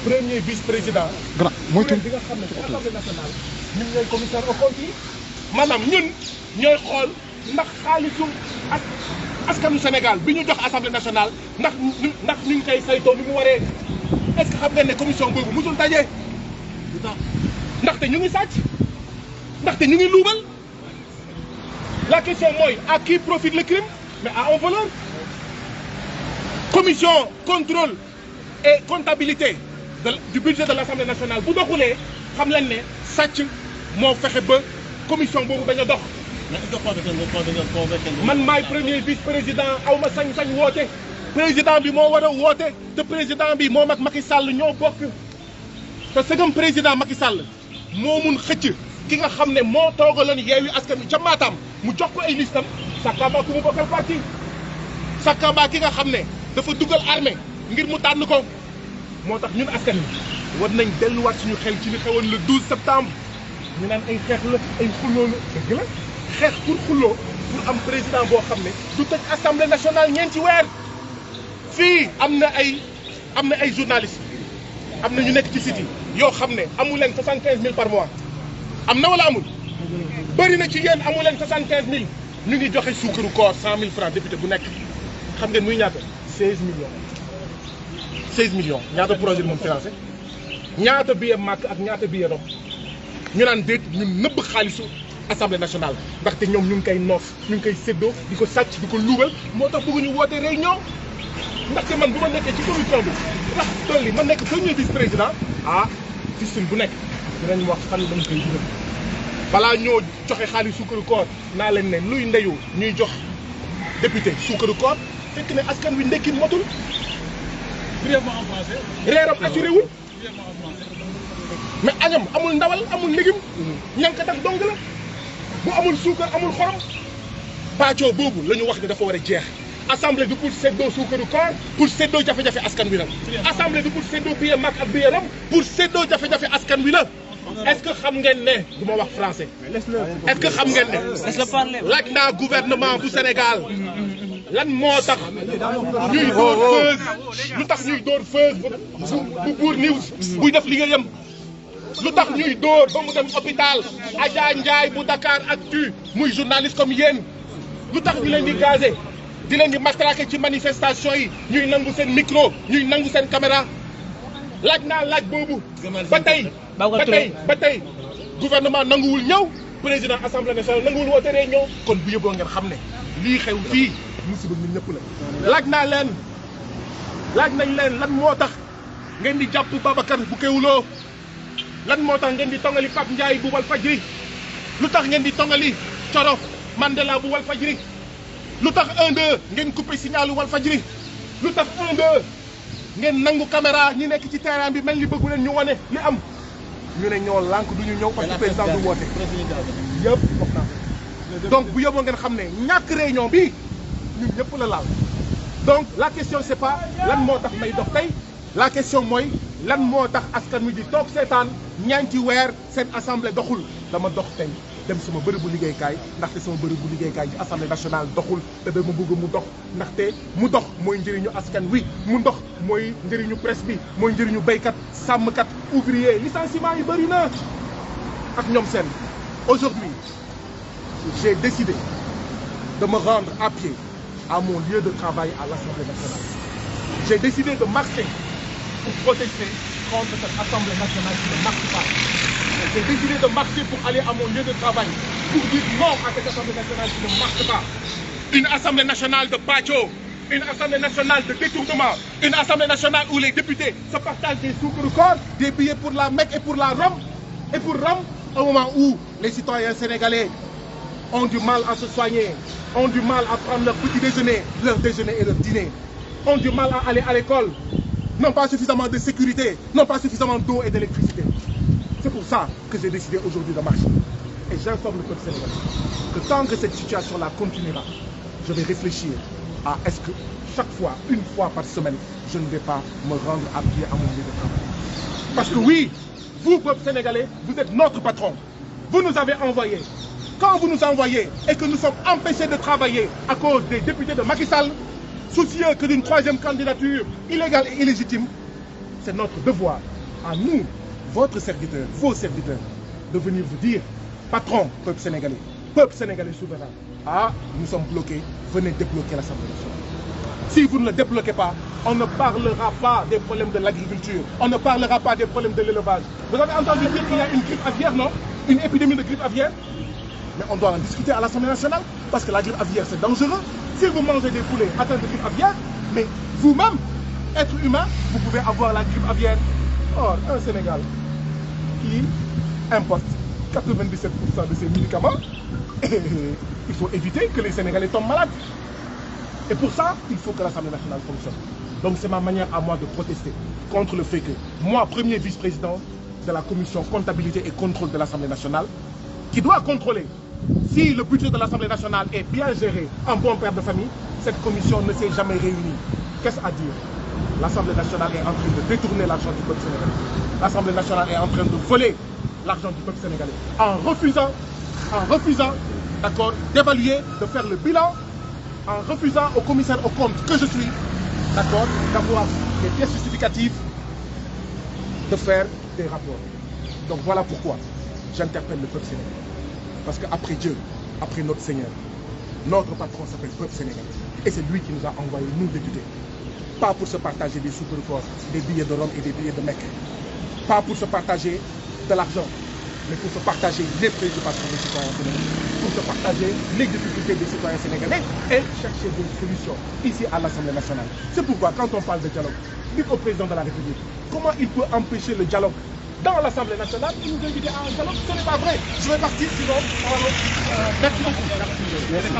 premier vice-président. grand mooy bi nga xam ne ci assemblée nationale ñun ñooy commissaire au compte yi maanaam ñun ñooy xool ndax xaalisu askanu Sénégal bi ñu jox assemblée nationale ndax ñu ngi koy saytoo ni mu waree est-ce que xam ngeen ne commission boobu musul daje ndaxte ñu ngi sàcc ndaxte ñu ngi luubal la question mooy à qui profite le crime mais à un voleur. Commission contrôle et comptabilité du budget de l'Assemblée nationale bu doxulee xam leen ne sàcc moo fexe ba commission boobu bañ a dox. man maay premier vice-président aw ma sañ-sañ woote président bi moo war a woote te président bi moom ak Macky Sall ñoo bokk te sëgam président Macky Sall moo mun xëcc ki nga xam ne moo toogaloon Yewwi Askan Wi ca Matam mu jox ko ay listam Sakaba ku mu bokkal parti Sakaba ki nga xam ne dafa dugal armée ngir mu tànn ko moo tax ñun askan wi war nañ delluwaat suñu xel ci li xewoon le 12 septembre ñu naan ay xeex la ay xulloo la dëgg la xeex pour xulloo pour am président boo xam ne du tëj assemblée nationale ñeenti weer fii am na ay journalistes am na ñu nekk ci site yi yoo xam ne amu leen 75000 par mois am na wala amul bëri na ci yéen amu leen 75000 ñu ngi joxe suukaru koor 100000 francs député bu nekk xam ngeen muy ñaata 16 millions 16 millions ñaata projet moom financé ñaata billet màkk ak ñaata billet Rome ñu naan déet ñun nëbb xaalisu assemblée nationale ndaxte ñoom ñu ngi koy noof ñu ngi koy séddoo di ko sàcc di ko luubal moo tax bëgguñu woote réunion ndaxte man bu ma nekkee ci commission bi ndax dolli ma nekk premier vice président fistule bu nekk dinañ wax fan lañ koy dugal balaa ñoo joxe xaalis suukaru koor naa leen ne luy ndeyu ñuy jox député suukaru koor fekk ne askan wi ndekkin motul brièvement en français. reeram assuré wul mais añam amul ndawal amul légume ñankat ak dong la bu amul suukar amul xorom pàccoo boobu la ñu wax ne dafa war a jeex assemblée du pour séddoo suukaru koor pour séddoo jafe-jafe askan wi la assemblée du pour séddoo billet mag ak billet Rome pour séddoo jafe-jafe askan wi la est-ce que xam ngeen ne du ma wax français est-ce que xam ngeen ne laaj naa gouvernement bu Sénégal lan moo tax ñuy dóor feuse lu tax ñuy dóor feuse bu Bour News buy def liggéeyam lu tax ñuy dóor ba mu dem hôpital Adja Ndiaye bu Dakar Actu muy journaliste comme yéen lu tax ñu leen di gazé di leen di matraqué ci manifestation yi ñuy nangu seen micro ñuy nangu seen caméra laaj naa laaj boobu ba tey gouvernement nanguwul ñëw président assemblée nationale nanguwul woote réunion kon bu yóbboo ngeen xam ne lii xew fii musiba ñun ñëpp la laaj nañ leen lan moo tax ngeen di jàpp Babacar bu Kéwoulo lan moo tax ngeen di tongali Pape Ndiaye bu Walfadjri lu tax ngeen di tongali Coro Mandela bu Walfadjri lu tax 1-2 ngeen coupé signalu Walfadjri lu tax 1-2 ngeen nangu caméra ñi nekk ci terrain bi mel ni bëggu leen ñu wane li am ñu ne ñoo lànk du ñu ñëw parce que président du woote yëpp wax naa donc bu yóbboo ngeen xam ne ñàkk réunion bi ñun ñëpp la laal donc la question c'est pas lan moo tax may dox tey la question mooy lan moo tax askan wi di toog seetaan ñaanti weer seen assemblée doxul dama dox tey dem sama bërëbu liggéeykaay ndaxte sama bërëbu liggéeykaay ci assemblée nationale doxul te dama bëgg mu dox ndaxte mu dox mooy njëriñu askan wi mu dox mooy njëriñu presse bi mooy njëriñu béykat sàmmkat ouvrier licenciement yi bëri na ak ñoom seen aujourd'hui j'ai décidé de me rendre à pied à mon lieu de travail à l'Assemblée nationale. J'ai décidé de marcher pour protester contre cette Assemblée nationale qui ne marche pas. J'ai décidé de marcher pour aller à mon lieu de travail pour dire non à cette Assemblée nationale qui ne marche pas. Une Assemblée nationale de pacho, une Assemblée nationale de détournement, une Assemblée nationale où les députés se partagent des sucres corps, des billets pour la Mecque et pour la Rome, et pour Rome, au moment où les citoyens sénégalais ont du mal à se soigner, ont du mal à prendre leur petit déjeuner, leur déjeuner et leur dîner, ont du mal à aller à l'école, n'ont pas suffisamment de sécurité, n'ont pas suffisamment d'eau et d'électricité. C'est pour ça que j'ai décidé aujourd'hui de marcher. Et j'informe le peuple sénégalais que tant que cette situation-là continuera, je vais réfléchir à est-ce que chaque fois, une fois par semaine, je ne vais pas me rendre à pied à mon lieu de travail. Parce que oui, vous, peuple sénégalais, vous êtes notre patron. Vous nous avez envoyés. Quand vous nous envoyez et que nous sommes empêchés de travailler à cause des députés de Macky Sall, soucieux que d'une troisième candidature illégale et illégitime, c'est notre devoir, à nous, votre serviteur, vos serviteurs, de venir vous dire, patron, peuple sénégalais souverain, ah, nous sommes bloqués, venez débloquer l'Assemblée nationale. Si vous ne le débloquez pas, on ne parlera pas des problèmes de l'agriculture, on ne parlera pas des problèmes de l'élevage. Vous avez entendu dire qu'il y a une grippe aviaire, non? Une épidémie de grippe aviaire? Mais on doit en discuter à l'Assemblée nationale, parce que la grippe aviaire, c'est dangereux. Si vous mangez des poulets atteints de grippe aviaire, mais vous-même, être humain, vous pouvez avoir la grippe aviaire. Or, un Sénégal qui importe 97% de ses médicaments, et il faut éviter que les Sénégalais tombent malades. Et pour ça, il faut que l'Assemblée nationale fonctionne. Donc c'est ma manière à moi de protester contre le fait que moi, premier vice-président de la commission comptabilité et contrôle de l'Assemblée nationale, qui doit contrôler si le budget de l'Assemblée nationale est bien géré, un bon père de famille, cette commission ne s'est jamais réunie. Qu'est-ce à dire? L'Assemblée nationale est en train de détourner l'argent du peuple sénégalais. L'Assemblée nationale est en train de voler l'argent du peuple sénégalais en refusant, d'accord, d'évaluer, de faire le bilan, en refusant au commissaire aux comptes que je suis, d'accord, d'avoir des pièces justificatives, de faire des rapports. Donc voilà pourquoi j'interpelle le peuple sénégalais. Parce qu'après Dieu, après notre Seigneur, notre patron s'appelle peuple sénégalais. Et c'est lui qui nous a envoyé, nous députés. Pas pour se partager des sous-préforts, des billets de Rome et des billets de Mecque. Pas pour se partager de l'argent, mais pour se partager les préoccupations des citoyens sénégalais, pour se partager les difficultés des citoyens sénégalais et chercher des solutions ici à l'Assemblée nationale. C'est pourquoi quand on parle de dialogue, dites au président de la République, comment il peut empêcher le dialogue dans l'Assemblée nationale et nous inviter à un dialogue? Ce n'est pas vrai. Je vais partir, sinon, merci beaucoup. Merci.